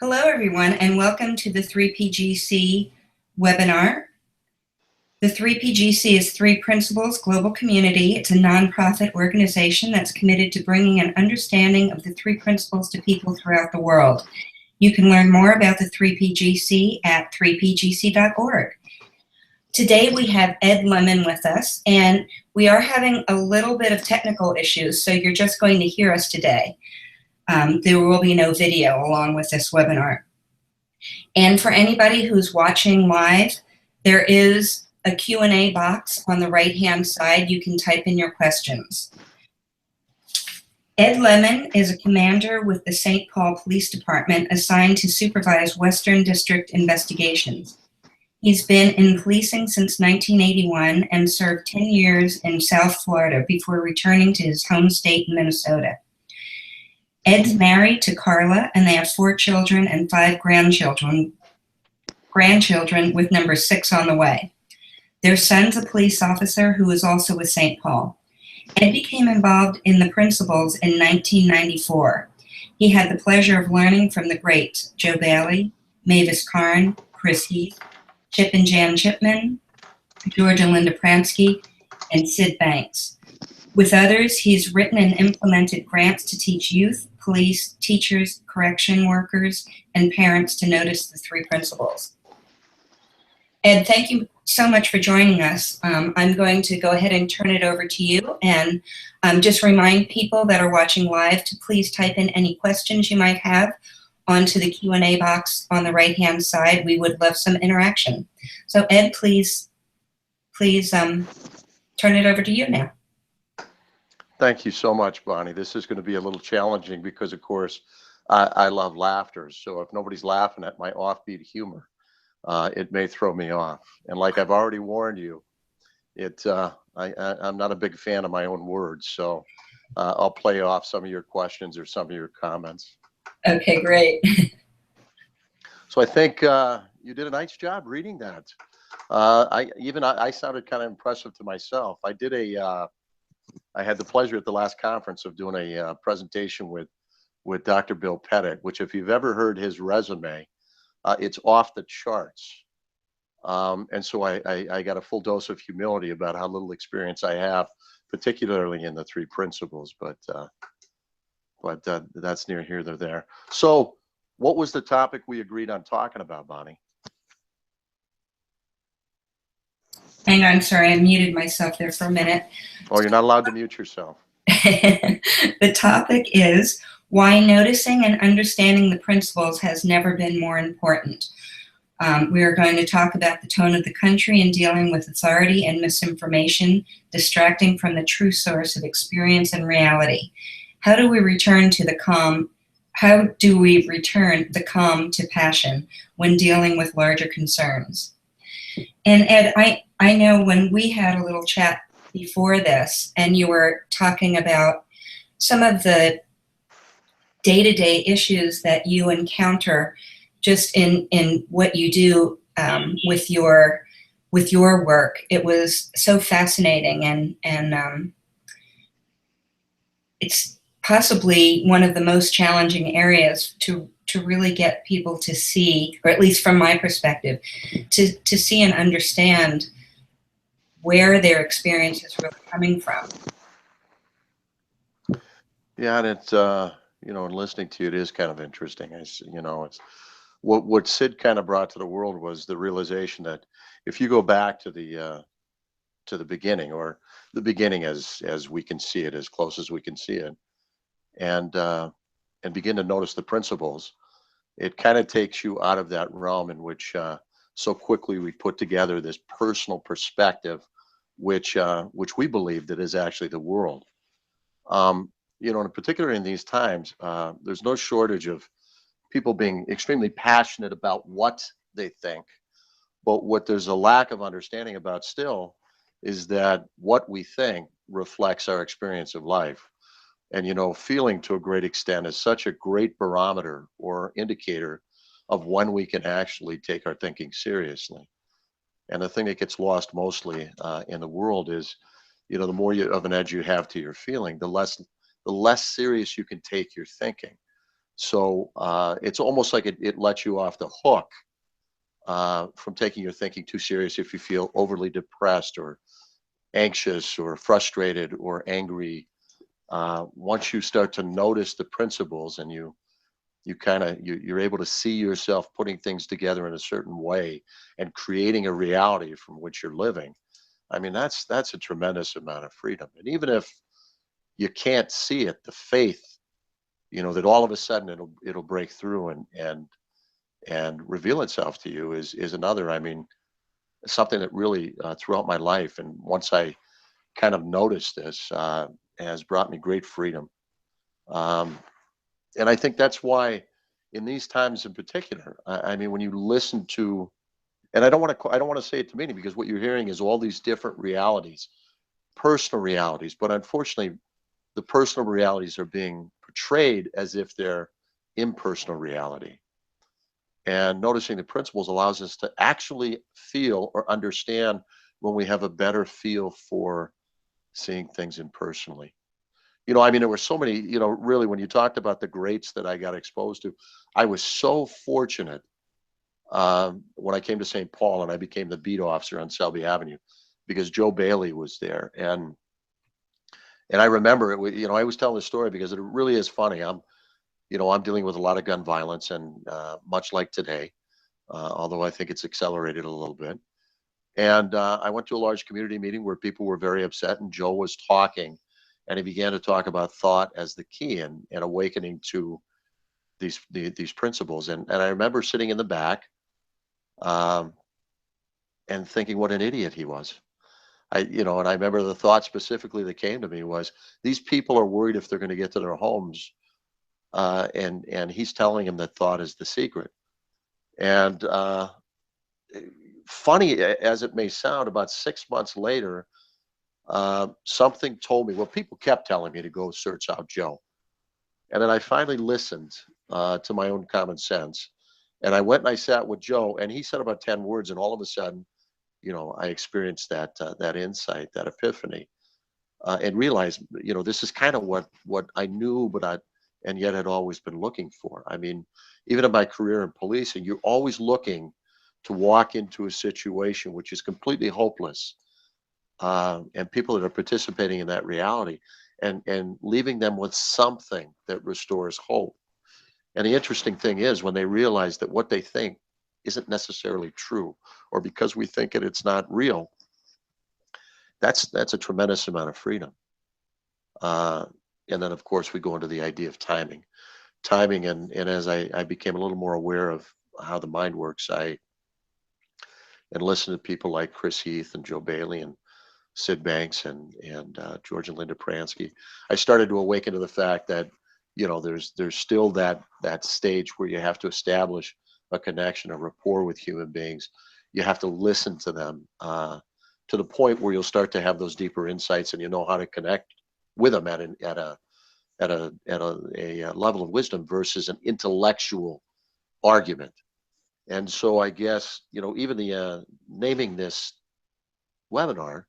Hello, everyone, and welcome to the 3PGC webinar. The 3PGC is Three Principles Global Community. It's a nonprofit organization that's committed to bringing an understanding of the three principles to people throughout the world. You can learn more about the 3PGC at 3pgc.org. Today we have Ed Lemon with us, and we are having a little bit of technical issues, so you're just going to hear us today. There will be no video along with this webinar. And for anybody who's watching live, there is a Q&A box on the right-hand side. You can type in your questions. Ed Lemon is a commander with the St. Paul Police Department assigned to supervise Western District investigations. He's been in policing since 1981 and served 10 years in South Florida before returning to his home state, Minnesota. Ed's married to Carla, and they have 4 children and 5 grandchildren with number 6 on the way. Their son's a police officer who is also with St. Paul. Ed became involved in the principles in 1994. He had the pleasure of learning from the greats Joe Bailey, Mavis Karn, Heath, Chip and Jan Chipman, George and Linda Pransky, and Syd Banks. With others, he's written and implemented grants to teach youth, police, teachers, correction workers, and parents to notice the 3 principles. Ed, thank you so much for joining us. I'm going to go ahead and turn it over to you, and just remind people that are watching live to please type in any questions you might have onto the Q&A box on the right-hand side. We would love some interaction. So Ed, please turn it over to you now. Thank you so much, Bonnie. This is going to be a little challenging because, of course, I love laughter. So if nobody's laughing at my offbeat humor, it may throw me off. And like I've already warned you, I'm not a big fan of my own words. So I'll play off some of your questions or some of your comments. Okay, great. So I think you did a nice job reading that. I sounded kind of impressive to myself. I had the pleasure at the last conference of doing a presentation with Dr. Bill Pettit, which if you've ever heard his resume, it's off the charts. And so I got a full dose of humility about how little experience I have, particularly in the 3 principles, but that's near here nor there. So what was the topic we agreed on talking about, Bonnie? Hang on, sorry, I muted myself there for a minute. Oh, you're not allowed to mute yourself. The topic is why noticing and understanding the principles has never been more important. We are going to talk about the tone of the country in dealing with authority and misinformation, distracting from the true source of experience and reality. How do we return the calm to passion when dealing with larger concerns? And Ed, I know when we had a little chat before this, and you were talking about some of the day-to-day issues that you encounter just in what you do with your work. It was so fascinating, and it's possibly one of the most challenging areas to really get people to see, or at least from my perspective, to see and understand where their experience is really coming from. Yeah, and it's and listening to you, it is kind of interesting. It's what Syd kind of brought to the world was the realization that if you go back to the beginning, or the beginning as we can see it, as close as we can see it, and begin to notice the principles, it kind of takes you out of that realm in which so quickly we put together this personal perspective, which we believe that is actually the world. And particularly in these times, there's no shortage of people being extremely passionate about what they think, but what there's a lack of understanding about still is that what we think reflects our experience of life. And feeling to a great extent is such a great barometer or indicator of when we can actually take our thinking seriously. And the thing that gets lost mostly in the world is, the more of an edge you have to your feeling, the less serious you can take your thinking. So it's almost like it lets you off the hook from taking your thinking too serious if you feel overly depressed or anxious or frustrated or angry. Once you start to notice the principles and you're able to see yourself putting things together in a certain way and creating a reality from which you're living. I mean, that's a tremendous amount of freedom. And even if you can't see it, the faith, that all of a sudden it'll break through and reveal itself to you is another. I mean, something that really throughout my life, and once I kind of noticed this, has brought me great freedom. And I think that's why, in these times in particular, I mean, when you listen to, and I don't want to say it to many, because what you're hearing is all these different realities, personal realities, but unfortunately, the personal realities are being portrayed as if they're impersonal reality. And noticing the principles allows us to actually feel or understand when we have a better feel for seeing things impersonally. I mean, there were so many, really, when you talked about the greats that I got exposed to, I was so fortunate when I came to St. Paul and I became the beat officer on Selby Avenue, because Joe Bailey was there. And I remember it, I always tell this story because it really is funny. I'm dealing with a lot of gun violence, and much like today, although I think it's accelerated a little bit. And I went to a large community meeting where people were very upset, and Joe was talking, and he began to talk about thought as the key and awakening to these principles. And I remember sitting in the back and thinking what an idiot he was. And I remember the thought specifically that came to me was, these people are worried if they're going to get to their homes, and he's telling them that thought is the secret. And funny as it may sound, about 6 months later, something told me, well, people kept telling me to go search out Joe. And then I finally listened to my own common sense. And I went and I sat with Joe, and he said about 10 words. And all of a sudden, I experienced that insight, that epiphany, and realized, this is kind of what I knew, and yet had always been looking for. I mean, even in my career in policing, you're always looking to walk into a situation which is completely hopeless, and people that are participating in that reality, and leaving them with something that restores hope. And the interesting thing is, when they realize that what they think isn't necessarily true, or because we think it, it's not real, that's a tremendous amount of freedom. And then, of course, we go into the idea of timing. And as I became a little more aware of how the mind works, and listened to people like Chris Heath and Joe Bailey and Syd Banks and George and Linda Pransky, I started to awaken to the fact that, there's still that stage where you have to establish a connection, a rapport with human beings. You have to listen to them to the point where you'll start to have those deeper insights, and you know how to connect with them at a level of wisdom versus an intellectual argument. And so I guess, even the naming this webinar,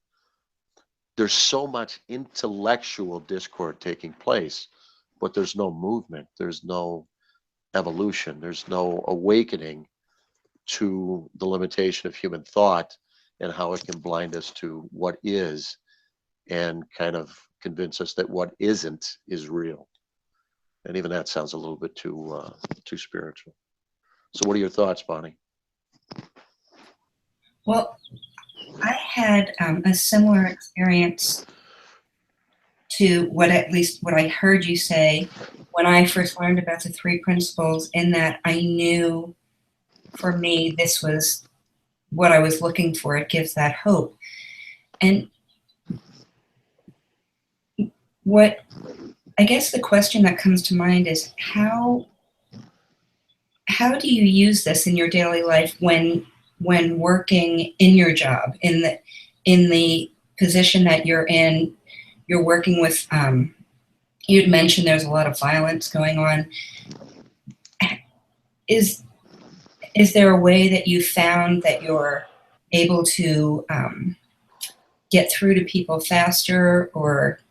there's so much intellectual discord taking place, but there's no movement, there's no evolution, there's no awakening to the limitation of human thought and how it can blind us to what is, and kind of convince us that what isn't is real. And even that sounds a little bit too spiritual. So what are your thoughts, Bonnie? Well, I had a similar experience to what I heard you say when I first learned about the three principles, in that I knew, for me, this was what I was looking for. It gives that hope. And what I guess the question that comes to mind is, how do you use this in your daily life when working in your job, in the position that you're in? You're working with, you'd mentioned there's a lot of violence going on. Is there a way that you found that you're able to get through to people faster? Or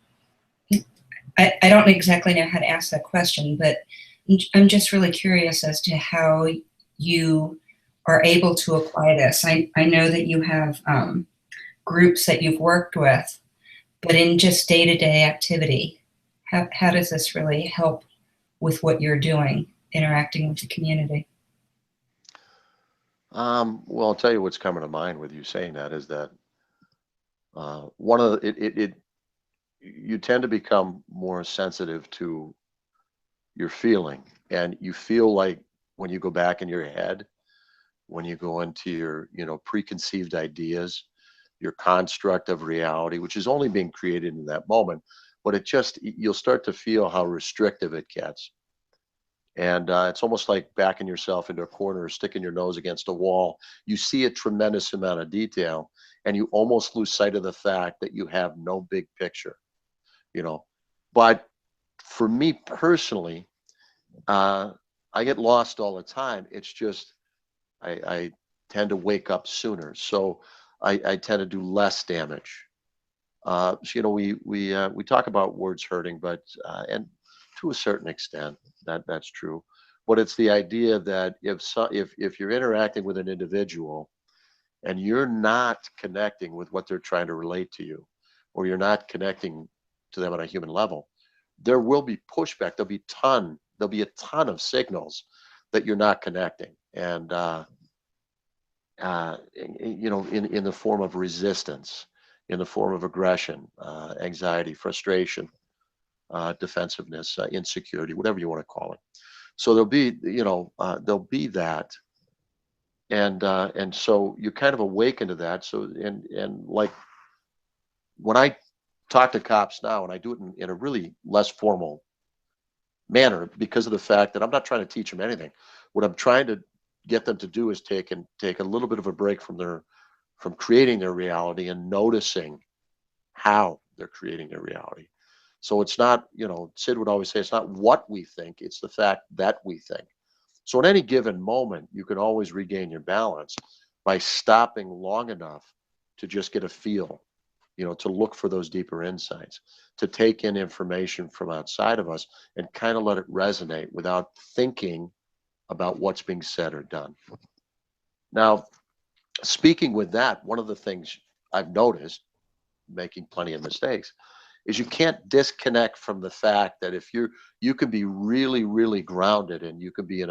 I don't exactly know how to ask that question, but I'm just really curious as to how you are able to apply this. I know that you have groups that you've worked with, but in just day-to-day activity, how does this really help with what you're doing, interacting with the community? Well, I'll tell you what's coming to mind with you saying that is that one of the, you tend to become more sensitive to your feeling, and you feel like when you go back in your head, when you go into your, preconceived ideas, your construct of reality, which is only being created in that moment, but you'll start to feel how restrictive it gets. And it's almost like backing yourself into a corner or sticking your nose against a wall. You see a tremendous amount of detail, and you almost lose sight of the fact that you have no big picture, you know. But for me personally, I get lost all the time. It's just I tend to wake up sooner, so I tend to do less damage. So, we talk about words hurting, but and to a certain extent that's true. But it's the idea that if you're interacting with an individual and you're not connecting with what they're trying to relate to you, or you're not connecting to them on a human level, there will be pushback. There'll be a ton of signals that you're not connecting, and in the form of resistance, in the form of aggression, anxiety, frustration, defensiveness, insecurity, whatever you want to call it. So there'll be that, and so you kind of awaken to that. So and like when I talk to cops now, and I do it in a really less formal manner because of the fact that I'm not trying to teach them anything. What I'm trying to get them to do is take a little bit of a break from creating their reality and noticing how they're creating their reality. So it's not, Syd would always say, it's not what we think, it's the fact that we think. So at any given moment, you can always regain your balance by stopping long enough to just get a feel, to look for those deeper insights, to take in information from outside of us and kind of let it resonate without thinking about what's being said or done. Now, speaking with that, one of the things I've noticed, making plenty of mistakes, is you can't disconnect from the fact that if you can be really, really grounded and you can be in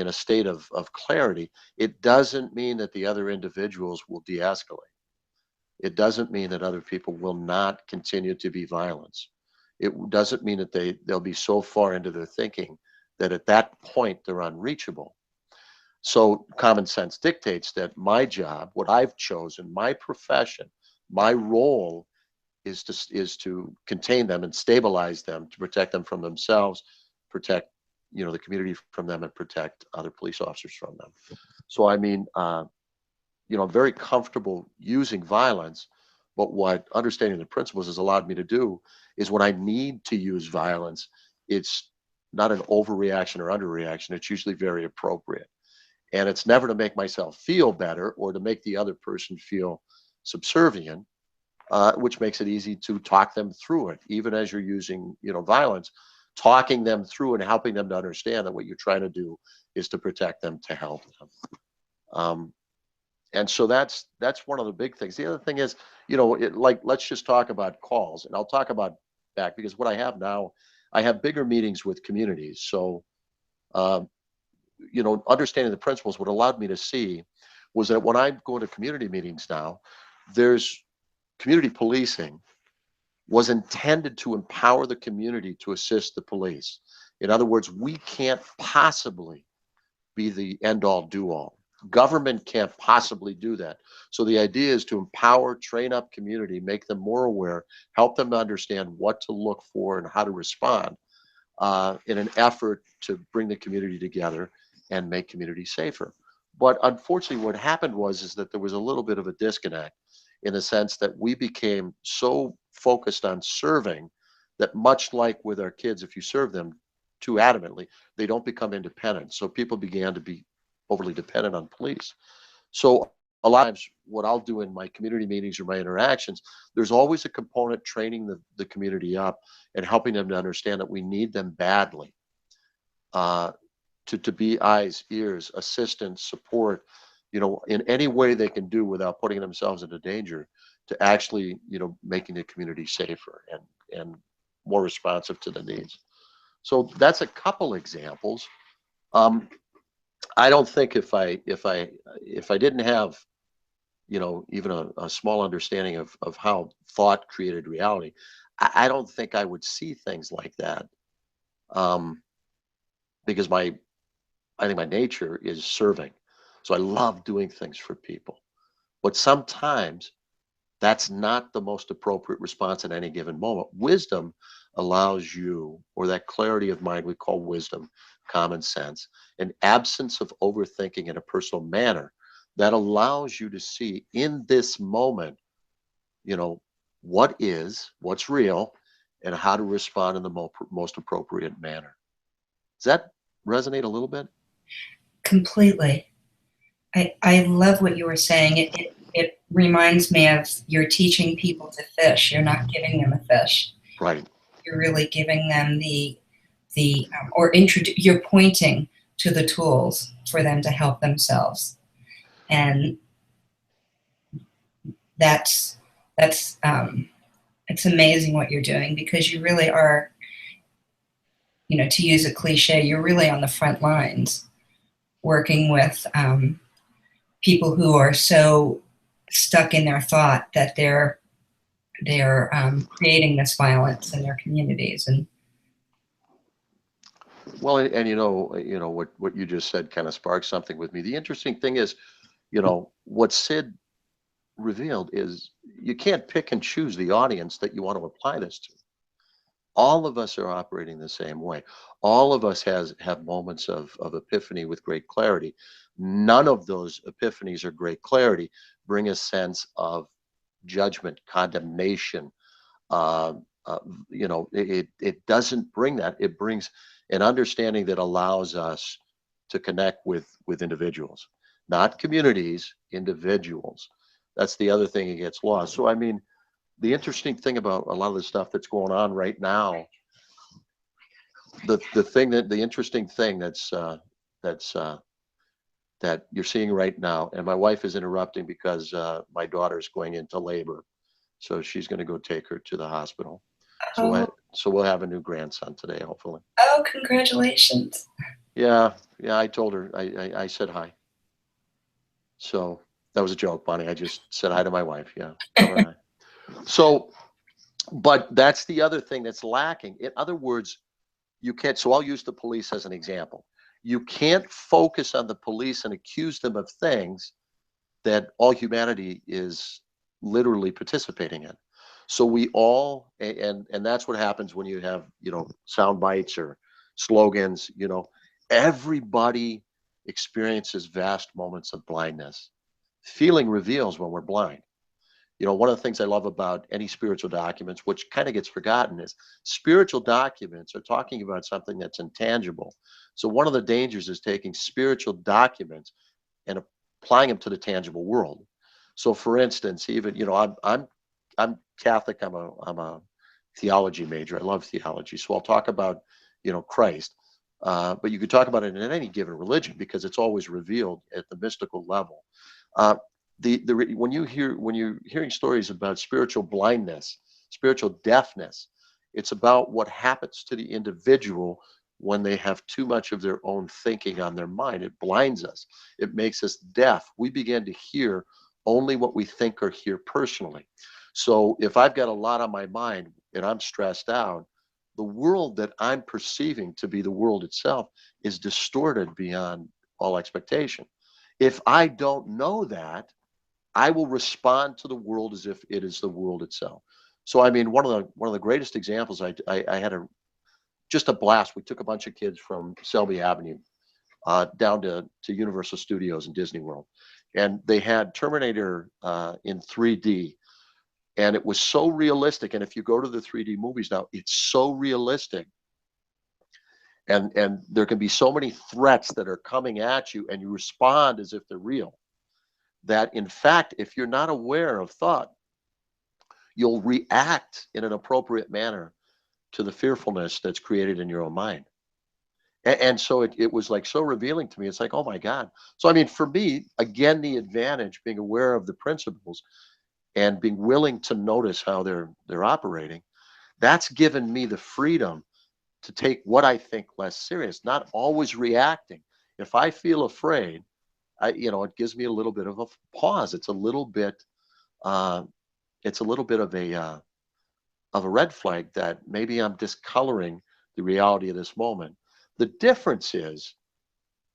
a state of clarity, it doesn't mean that the other individuals will de-escalate. It doesn't mean that other people will not continue to be violence. It doesn't mean that they'll be so far into their thinking that at that point they're unreachable. So common sense dictates that my job, what I've chosen, my profession, my role is to contain them and stabilize them, to protect them from themselves, protect the community from them, and protect other police officers from them. So I mean, I'm very comfortable using violence, but what understanding the principles has allowed me to do is when I need to use violence, it's not an overreaction or underreaction. It's usually very appropriate. And it's never to make myself feel better or to make the other person feel subservient, which makes it easy to talk them through it, even as you're using, violence, talking them through and helping them to understand that what you're trying to do is to protect them, to help them. And so that's one of the big things. The other thing is, let's just talk about calls, and I'll talk about back because what I have now, I have bigger meetings with communities. So, understanding the principles, what allowed me to see was that when I go to community meetings now, there's community policing was intended to empower the community to assist the police. In other words, we can't possibly be the end all do all. Government can't possibly do that. So the idea is to empower, train up community, make them more aware, help them understand what to look for and how to respond in an effort to bring the community together and make community safer. But unfortunately, what happened is that there was a little bit of a disconnect in the sense that we became so focused on serving that, much like with our kids, if you serve them too adamantly, they don't become independent. So people began to be overly dependent on police. So a lot of times what I'll do in my community meetings or my interactions, there's always a component training the community up and helping them to understand that we need them badly. to be eyes, ears, assistance, support, in any way they can do without putting themselves into danger, to actually, making the community safer and more responsive to the needs. So that's a couple examples. I don't think if I didn't have, even a small understanding of how thought created reality, I don't think I would see things like that. Because I think my nature is serving. So I love doing things for people. But sometimes that's not the most appropriate response at any given moment. Wisdom allows you, or that clarity of mind we call wisdom, common sense, an absence of overthinking in a personal manner that allows you to see in this moment, what's real, and how to respond in the most appropriate manner. Does that resonate a little bit? Completely. I love what you were saying. It reminds me of, you're teaching people to fish. You're not giving them a fish. Right. You're really giving them you're pointing to the tools for them to help themselves. And it's amazing what you're doing, because you really are, to use a cliche, you're really on the front lines working with people who are so stuck in their thought that they're creating this violence in their communities. And well, and what you just said kind of sparked something with me. The interesting thing is, what Syd revealed is you can't pick and choose the audience that you want to apply this to. All of us are operating the same way. All of us have moments of epiphany with great clarity. None of those epiphanies or great clarity bring a sense of judgment, condemnation. It doesn't bring that. It brings an understanding that allows us to connect with individuals, not communities, individuals. That's the other thing that gets lost. So, I mean, the interesting thing about a lot of the stuff that's going on right now, the interesting thing that you're seeing right now, and my wife is interrupting because my daughter's going into labor, so she's going to go take her to the hospital. So we'll have a new grandson today, hopefully. Oh, congratulations! Yeah, I told her. I said hi. So that was a joke, Bonnie. I just said hi to my wife. Yeah. Tell her hi. So, but that's the other thing that's lacking. In other words, you can't. So I'll use the police as an example. You can't focus on the police and accuse them of things that all humanity is literally participating in. So we all, and that's what happens when you have, sound bites or slogans. Everybody experiences vast moments of blindness. Feeling reveals when we're blind. One of the things I love about any spiritual documents, which kind of gets forgotten, is spiritual documents are talking about something that's intangible. So one of the dangers is taking spiritual documents and applying them to the tangible world. So, for instance, even I'm Catholic. I'm a theology major. I love theology, so I'll talk about Christ. But you could talk about it in any given religion because it's always revealed at the mystical level. When you're hearing stories about spiritual blindness, spiritual deafness, it's about what happens to the individual when they have too much of their own thinking on their mind. It blinds us. It makes us deaf. We begin to hear only what we think or hear personally. So if I've got a lot on my mind and I'm stressed out, the world that I'm perceiving to be the world itself is distorted beyond all expectation. If I don't know that, I will respond to the world as if it is the world itself. So, I mean, one of the greatest examples, I had just a blast. We took a bunch of kids from Selby Avenue down to Universal Studios and Disney World, and they had Terminator in 3D, and it was so realistic. And if you go to the 3D movies now, it's so realistic, and there can be so many threats that are coming at you, and you respond as if they're real. That in fact, if you're not aware of thought, you'll react in an appropriate manner to the fearfulness that's created in your own mind. And so it was like so revealing to me. It's like, oh my God. So I mean, for me, again, the advantage, being aware of the principles and being willing to notice how they're operating, that's given me the freedom to take what I think less serious, not always reacting. If I feel afraid, it gives me a little bit of a pause. Uh, it's a little bit of a red flag that maybe I'm discoloring the reality of this moment. The difference is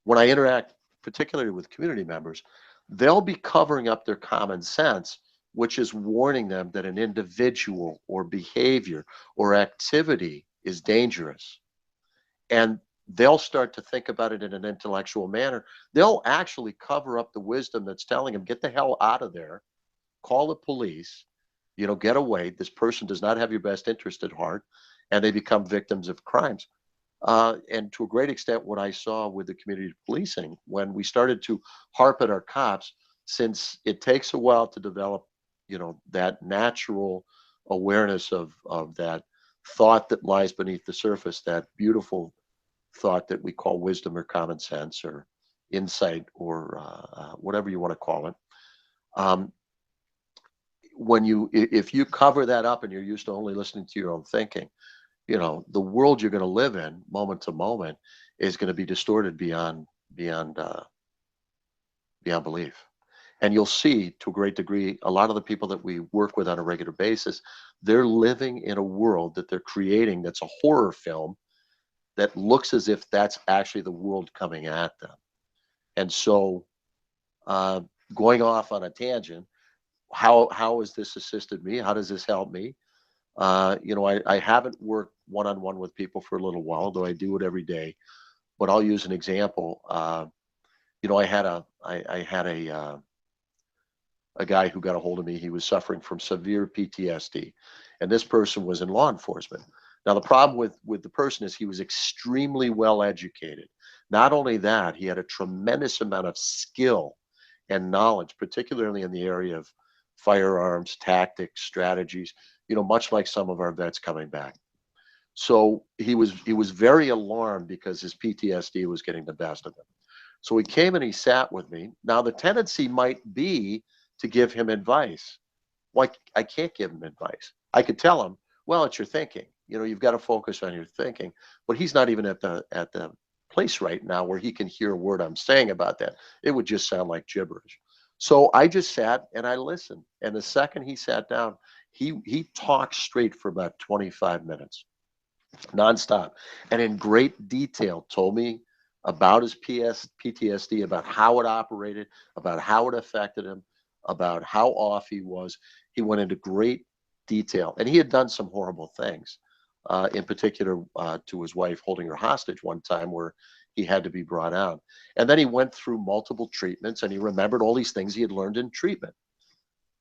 when I interact, particularly with community members, they'll be covering up their common sense, which is warning them that an individual or behavior or activity is dangerous. And they'll start to think about it in an intellectual manner. They'll actually cover up the wisdom that's telling them, get the hell out of there, call the police, get away. This person does not have your best interest at heart, and they become victims of crimes. And to a great extent, what I saw with the community policing, when we started to harp at our cops, since it takes a while to develop, that natural awareness of that thought that lies beneath the surface, that beautiful thought that we call wisdom or common sense or insight or whatever you want to call it. Um, if you cover that up and you're used to only listening to your own thinking, the world you're going to live in moment to moment is going to be distorted beyond belief. And you'll see, to a great degree, a lot of the people that we work with on a regular basis, they're living in a world that they're creating that's a horror film that looks as if that's actually the world coming at them. And so, going off on a tangent, how has this assisted me? How does this help me? I haven't worked one-on-one with people for a little while, though I do it every day. But I'll use an example. I had a guy who got a hold of me. He was suffering from severe PTSD, and this person was in law enforcement. Now, the problem with the person is he was extremely well educated. Not only that, he had a tremendous amount of skill and knowledge, particularly in the area of firearms, tactics, strategies, much like some of our vets coming back. So he was very alarmed because his PTSD was getting the best of him. So he came and he sat with me. Now, the tendency might be to give him advice. Well, I can't give him advice. I could tell him, well, it's your thinking. You've got to focus on your thinking. But he's not even at the place right now where he can hear a word I'm saying about that. It would just sound like gibberish. So I just sat and I listened. And the second he sat down, he talked straight for about 25 minutes, nonstop, and in great detail told me about his PTSD, about how it operated, about how it affected him, about how off he was. He went into great detail, and he had done some horrible things, in particular to his wife, holding her hostage one time where he had to be brought out. And then he went through multiple treatments, and he remembered all these things he had learned in treatment.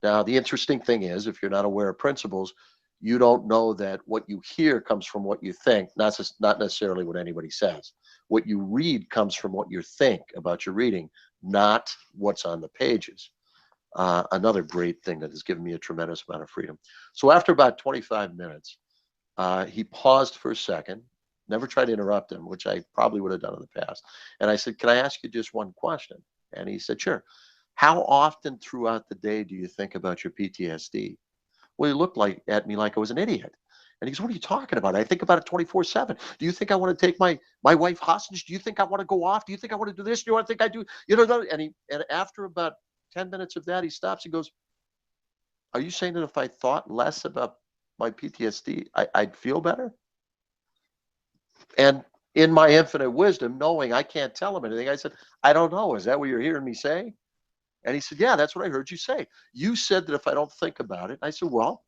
Now, the interesting thing is, if you're not aware of principles, you don't know that what you hear comes from what you think, not necessarily what anybody says. What you read comes from what you think about your reading, not what's on the pages. Another great thing that has given me a tremendous amount of freedom. So after about 25 minutes, he paused for a second, never tried to interrupt him, which I probably would have done in the past. And I said, can I ask you just one question? And he said, sure. How often throughout the day do you think about your PTSD? Well, he looked at me like I was an idiot. And he goes, what are you talking about? I think about it 24/7. Do you think I want to take my wife hostage? Do you think I want to go off? Do you think I want to do this? Do you want to think I do? And after about 10 minutes of that, he stops and goes, are you saying that if I thought less about my PTSD, I'd feel better? And in my infinite wisdom, knowing I can't tell him anything, I said, I don't know. Is that what you're hearing me say? And he said, yeah, that's what I heard you say. You said that if I don't think about it. I said, well,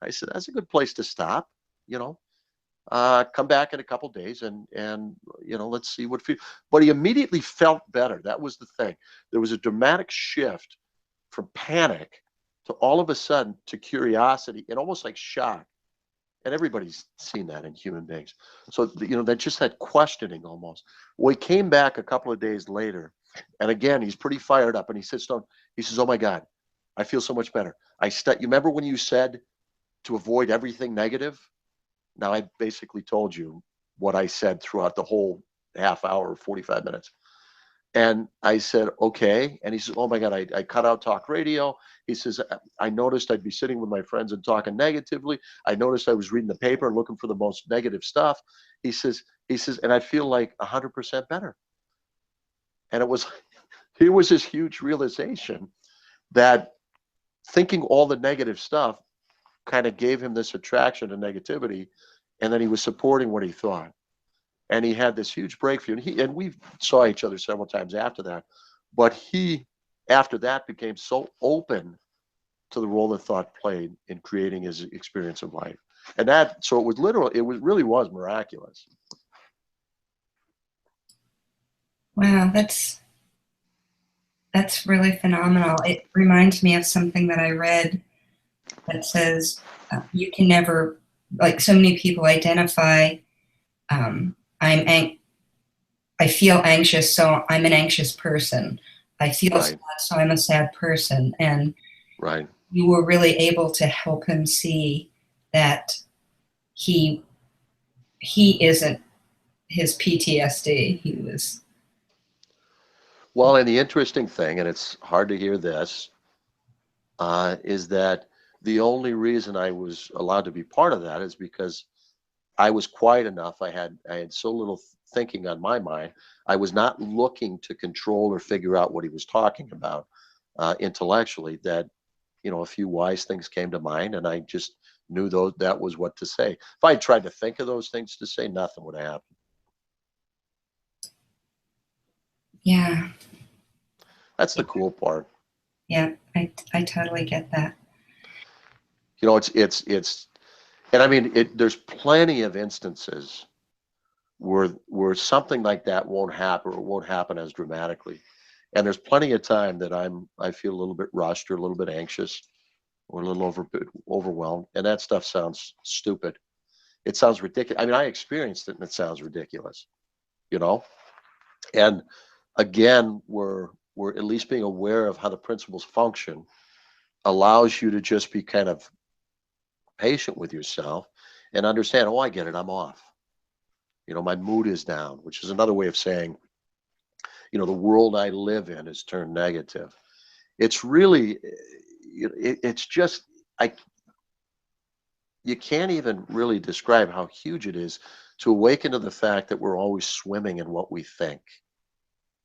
that's a good place to stop. Come back in a couple of days and let's see what. But he immediately felt better. That was the thing. There was a dramatic shift from panic to all of a sudden to curiosity and almost like shock. And everybody's seen that in human beings. So that just that questioning almost. Well, he came back a couple of days later, and again he's pretty fired up. And he sits down. He says, "Oh my God, I feel so much better. You remember when you said to avoid everything negative? Now I basically told you what I said throughout the whole half hour or 45 minutes. And I said, okay. And he says, oh my God, I cut out talk radio. He says, I noticed I'd be sitting with my friends and talking negatively. I noticed I was reading the paper and looking for the most negative stuff. He says, and I feel like 100% better. And it was this huge realization that thinking all the negative stuff kind of gave him this attraction to negativity. And then he was supporting what he thought. And he had this huge breakthrough. And we saw each other several times after that. But he, after that, became so open to the role that thought played in creating his experience of life. And so it was really was miraculous. Wow, that's really phenomenal. It reminds me of something that I read that says you can never, like so many people identify, I feel anxious, so I'm an anxious person. I feel sad, so I'm a sad person. And you were really able to help him see that he isn't his PTSD. He was. Well, and the interesting thing, and it's hard to hear this, is that the only reason I was allowed to be part of that is because I was quiet enough. I had so little thinking on my mind. I was not looking to control or figure out what he was talking about intellectually, that, a few wise things came to mind, and I just knew that was what to say. If I tried to think of those things to say, nothing would happen. Yeah. That's the cool part. Yeah, I totally get that. It's and I mean, there's plenty of instances where something like that won't happen, or won't happen as dramatically. And there's plenty of time that I feel a little bit rushed, or a little bit anxious, or a little overwhelmed. And that stuff sounds stupid. It sounds ridiculous. I mean, I experienced it and it sounds ridiculous, And again, we're at least being aware of how the principles function allows you to just be kind of patient with yourself and understand, oh, I get it, I'm off. My mood is down, which is another way of saying, the world I live in is turned negative. It's really, it's just, you can't even really describe how huge it is to awaken to the fact that we're always swimming in what we think.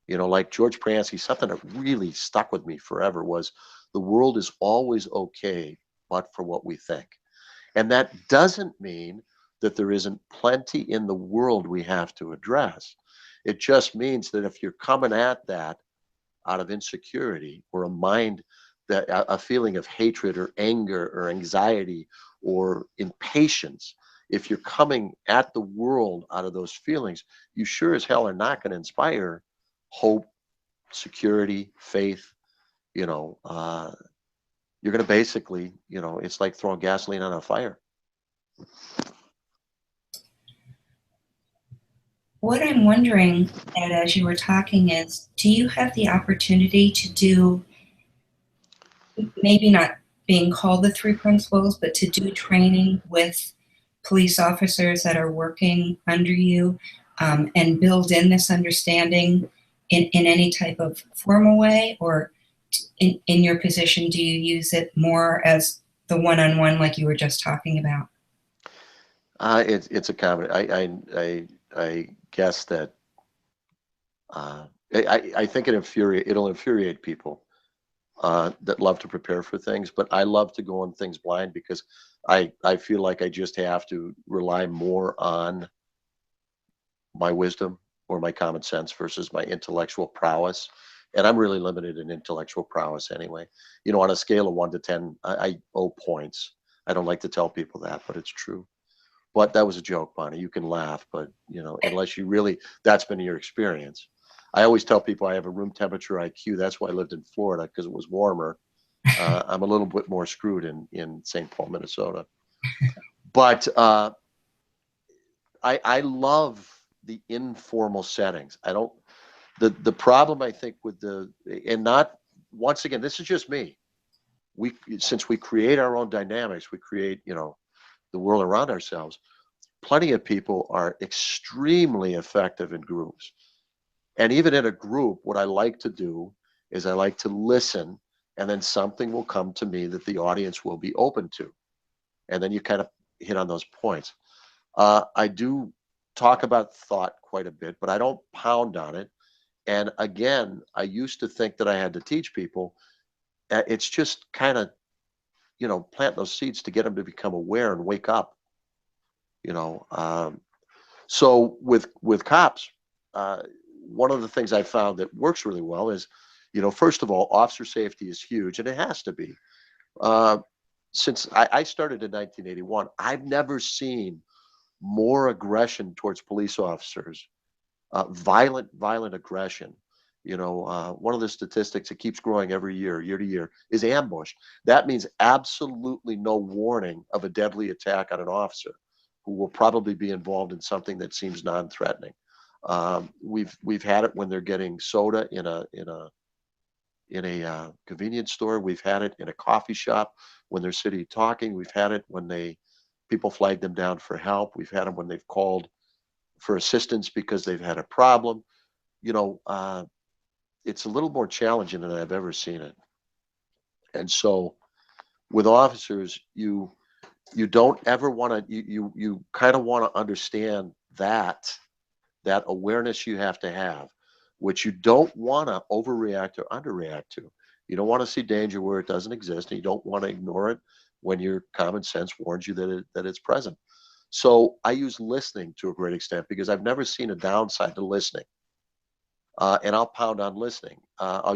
Like George Pransky, something that really stuck with me forever was, the world is always okay, but for what we think. And that doesn't mean that there isn't plenty in the world we have to address. It just means that if you're coming at that out of insecurity, or a feeling of hatred or anger or anxiety or impatience, if you're coming at the world out of those feelings, you sure as hell are not going to inspire hope, security, faith. You're going to basically, it's like throwing gasoline on a fire. What I'm wondering, Ed, as you were talking, is, do you have the opportunity to do, maybe not being called the three principles, but to do training with police officers that are working under you, and build in this understanding in any type of formal way? Or in your position, do you use it more as the one-on-one like you were just talking about? It's a common. I guess that I think it'll infuriate people that love to prepare for things, but I love to go on things blind, because I feel like I just have to rely more on my wisdom or my common sense versus my intellectual prowess. And I'm really limited in intellectual prowess anyway. On a scale of 1 to 10, I owe points. I don't like to tell people that, but it's true. But that was a joke, Bonnie. You can laugh, but unless you really, that's been your experience. I always tell people I have a room temperature IQ. That's why I lived in Florida, because it was warmer. I'm a little bit more screwed in St. Paul, Minnesota. But I love the informal settings. The problem, I think, with once again, this is just me. Since we create our own dynamics, we create, the world around ourselves. plenty of people are extremely effective in groups. And even in a group, what I like to do is I like to listen, and then something will come to me that the audience will be open to. And then you kind of hit on those points. I do talk about thought quite a bit, but I don't pound on it. And again, I used to think that I had to teach people. It's just kind of, plant those seeds to get them to become aware and wake up. So with cops, one of the things I found that works really well is, first of all, officer safety is huge, and it has to be. Since I started in 1981, I've never seen more aggression towards police officers, violent aggression. One of the statistics that keeps growing every year to year, is ambush. That means absolutely no warning of a deadly attack on an officer who will probably be involved in something that seems non-threatening. We've had it when they're getting soda in a convenience store. We've had it in a coffee shop when they're sitting talking. We've had it when people flag them down for help. We've had them when they've called for assistance because they've had a problem. It's a little more challenging than I've ever seen it. And so with officers, you don't ever want to, you kind of want to understand that awareness you have to have, which you don't want to overreact or underreact to. You don't want to see danger where it doesn't exist, and you don't want to ignore it when your common sense warns you that it's present. So I use listening to a great extent because I've never seen a downside to listening. And I'll pound on listening. I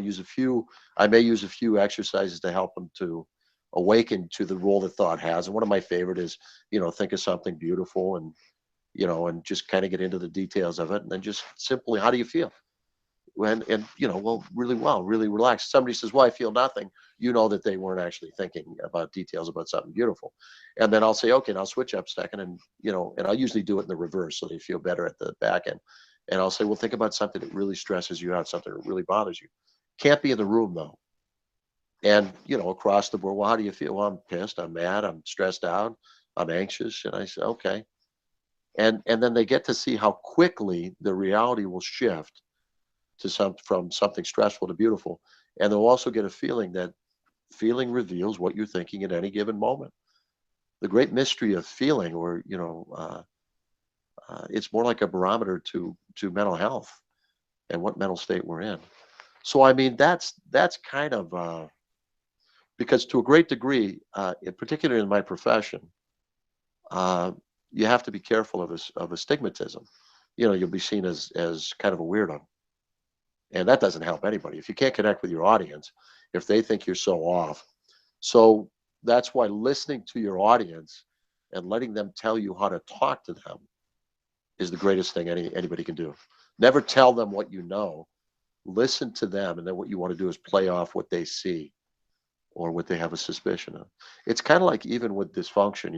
may use a few exercises to help them to awaken to the role that thought has. And one of my favorite is, think of something beautiful and just kind of get into the details of it. And then just simply, how do you feel? Really well, really relaxed. Somebody says, well, I feel nothing. You know that they weren't actually thinking about details about something beautiful. And then I'll say, okay, now switch up a second. And, and I'll usually do it in the reverse so they feel better at the back end. And I'll say, well, think about something that really stresses you out, something that really bothers you. Can't be in the room though. And, across the board, well, how do you feel? Well, I'm pissed, I'm mad, I'm stressed out, I'm anxious. And I say, okay. And then they get to see how quickly the reality will shift from something stressful to beautiful. And they'll also get a feeling that feeling reveals what you're thinking at any given moment. The great mystery of feeling, or, it's more like a barometer to mental health and what mental state we're in. So, I mean, that's kind of, because to a great degree, particularly in my profession, you have to be careful of a stigmatism. You'll be seen as kind of a weirdo. And that doesn't help anybody. If you can't connect with your audience, if they think you're so off. So that's why listening to your audience and letting them tell you how to talk to them is the greatest thing anybody can do. Never tell them what you know. Listen to them, and then what you want to do is play off what they see or what they have a suspicion of. It's kind of like even with dysfunction,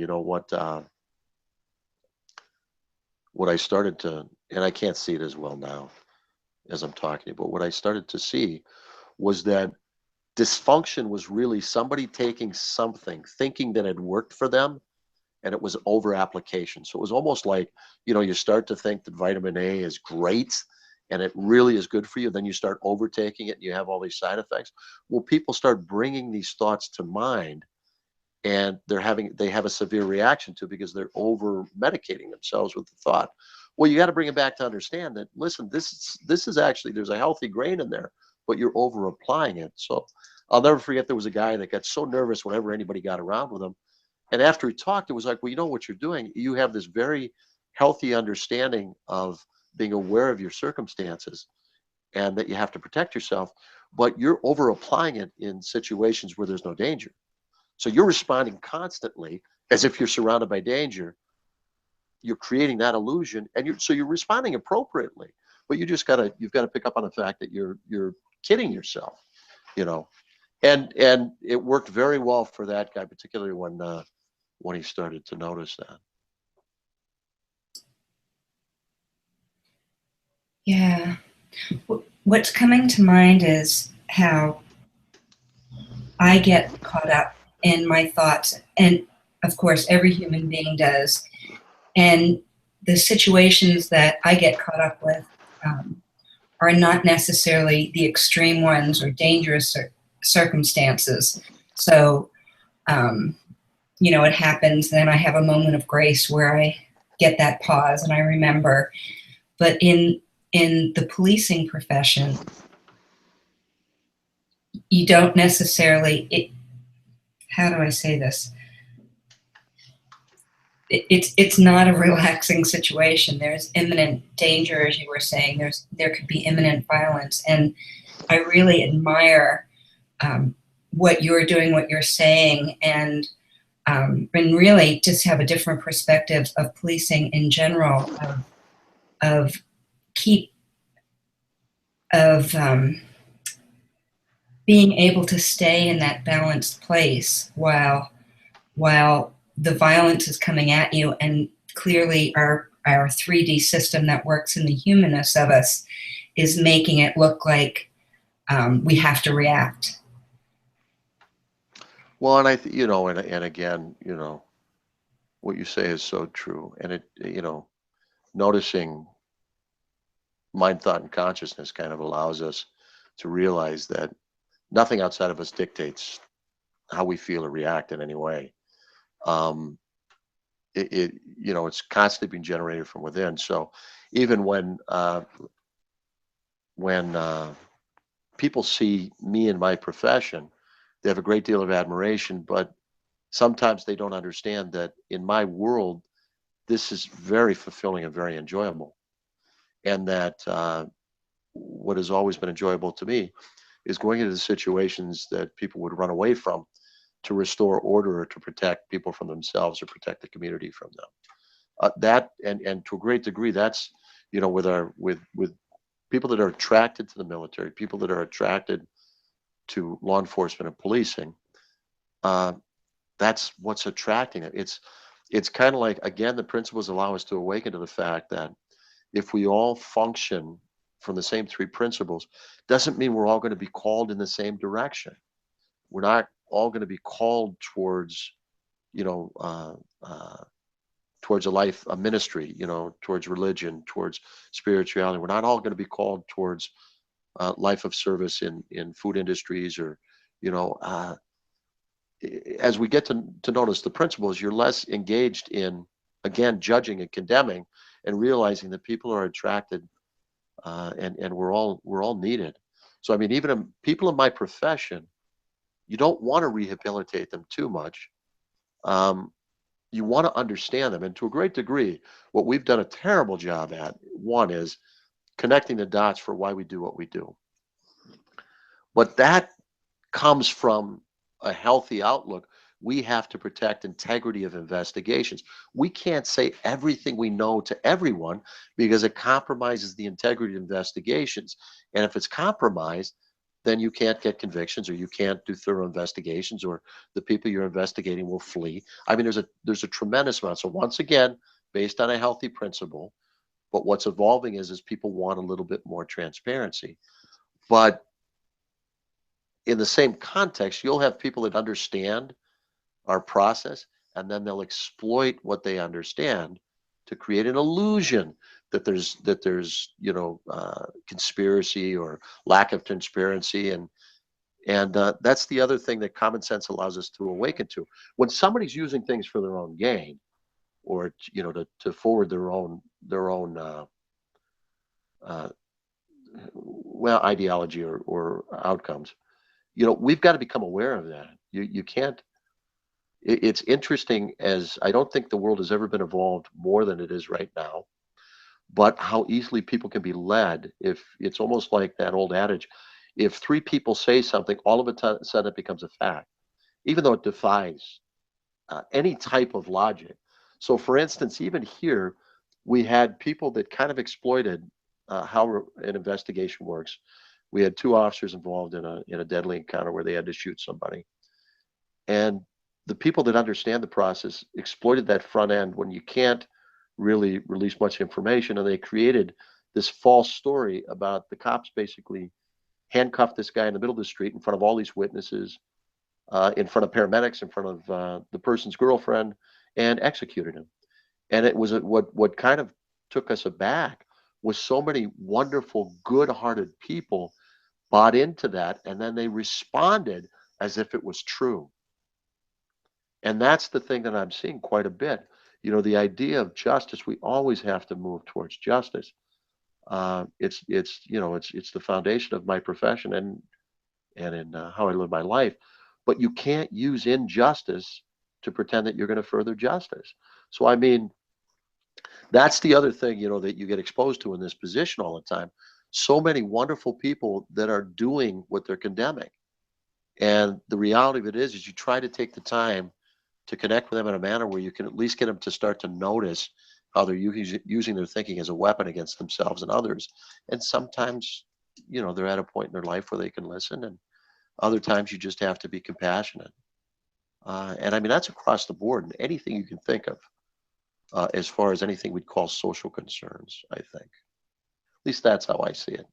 what I started to, and I can't see it as well now as I'm talking, but what I started to see was that dysfunction was really somebody taking something, thinking that it worked for them, and it was over application. So it was almost like, you start to think that vitamin A is great and it really is good for you. Then you start overtaking it and you have all these side effects. Well, people start bringing these thoughts to mind, and they have a severe reaction to it because they're over medicating themselves with the thought. Well, you got to bring it back to understand that, listen, this is actually, there's a healthy grain in there, but you're over applying it. So I'll never forget, there was a guy that got so nervous whenever anybody got around with him. And after he talked, it was like, well, you know what you're doing? You have this very healthy understanding of being aware of your circumstances and that you have to protect yourself, but you're over applying it in situations where there's no danger. So you're responding constantly as if you're surrounded by danger. You're creating that illusion, and you're responding appropriately. But you've got to pick up on the fact that you're kidding yourself, And it worked very well for that guy, particularly when he started to notice that. Yeah. What's coming to mind is how I get caught up in my thoughts, and of course every human being does, And the situations that I get caught up with are not necessarily the extreme ones or dangerous circumstances. So, it happens, then I have a moment of grace where I get that pause and I remember. But in the policing profession, you don't necessarily, how do I say this? It's not a relaxing situation. There's imminent danger, as you were saying. There could be imminent violence, and I really admire what you're doing, what you're saying, and really just have a different perspective of policing in general, of keep of being able to stay in that balanced place while the violence is coming at you, and clearly our 3D system that works in the humanness of us is making it look like we have to react. Well, and and again, what you say is so true. And noticing mind, thought, and consciousness kind of allows us to realize that nothing outside of us dictates how we feel or react in any way. Um, it's constantly being generated from within. So even when people see me in my profession, they have a great deal of admiration, but sometimes they don't understand that in my world, this is very fulfilling and very enjoyable. And that what has always been enjoyable to me is going into the situations that people would run away from to restore order or to protect people from themselves or protect the community from them. That and to a great degree, that's with people that are attracted to the military, people that are attracted to law enforcement and policing. Uh, that's what's attracting it. It's kind of like, again, the principles allow us to awaken to the fact that if we all function from the same three principles, doesn't mean we're all going to be called in the same direction. We're not all going to be called towards, you know, uh, uh, towards a ministry, towards religion, towards spirituality. We're not all going to be called towards life of service in food industries or, you know, uh, as we get to notice the principles, you're less engaged in, again, judging and condemning and realizing that people are attracted and we're all needed. So, I mean, even people in my profession, you don't want to rehabilitate them too much. Um, you want to understand them. And to a great degree, what we've done a terrible job at, one is connecting the dots for why we do what we do. But that comes from a healthy outlook. We have to protect integrity of investigations. We can't say everything we know to everyone because it compromises the integrity of investigations. And if it's compromised, then you can't get convictions or you can't do thorough investigations or the people you're investigating will flee. I mean, there's a tremendous amount. So once again, based on a healthy principle, but what's evolving is people want a little bit more transparency. But in the same context, you'll have people that understand our process and then they'll exploit what they understand to create an illusion that there's conspiracy or lack of transparency and that's the other thing that common sense allows us to awaken to. When somebody's using things for their own gain or to forward their own uh, ideology or outcomes, we've got to become aware of that. You can't. It's interesting, as I don't think the world has ever been evolved more than it is right now, but how easily people can be led. If it's almost like that old adage, if three people say something, all of a sudden it becomes a fact, even though it defies any type of logic. So, for instance, even here, we had people that kind of exploited how an investigation works. We had two officers involved in a deadly encounter where they had to shoot somebody, and the people that understand the process exploited that front end when you can't really release much information, and they created this false story about the cops basically handcuffed this guy in the middle of the street in front of all these witnesses, in front of paramedics, in front of the person's girlfriend, and executed him. And it was what kind of took us aback was so many wonderful, good-hearted people bought into that, and then they responded as if it was true. And that's the thing that I'm seeing quite a bit. You know, the idea of justice, we always have to move towards justice. It's the foundation of my profession and in how I live my life. But you can't use injustice to pretend that you're going to further justice. So I mean, that's the other thing, you know, that you get exposed to in this position all the time. So many wonderful people that are doing what they're condemning. And the reality of it is you try to take the time to connect with them in a manner where you can at least get them to start to notice how they're using their thinking as a weapon against themselves and others. And sometimes, you know, they're at a point in their life where they can listen, and other times you just have to be compassionate. And I mean, that's across the board and anything you can think of, as far as anything we'd call social concerns, I think. At least that's how I see it.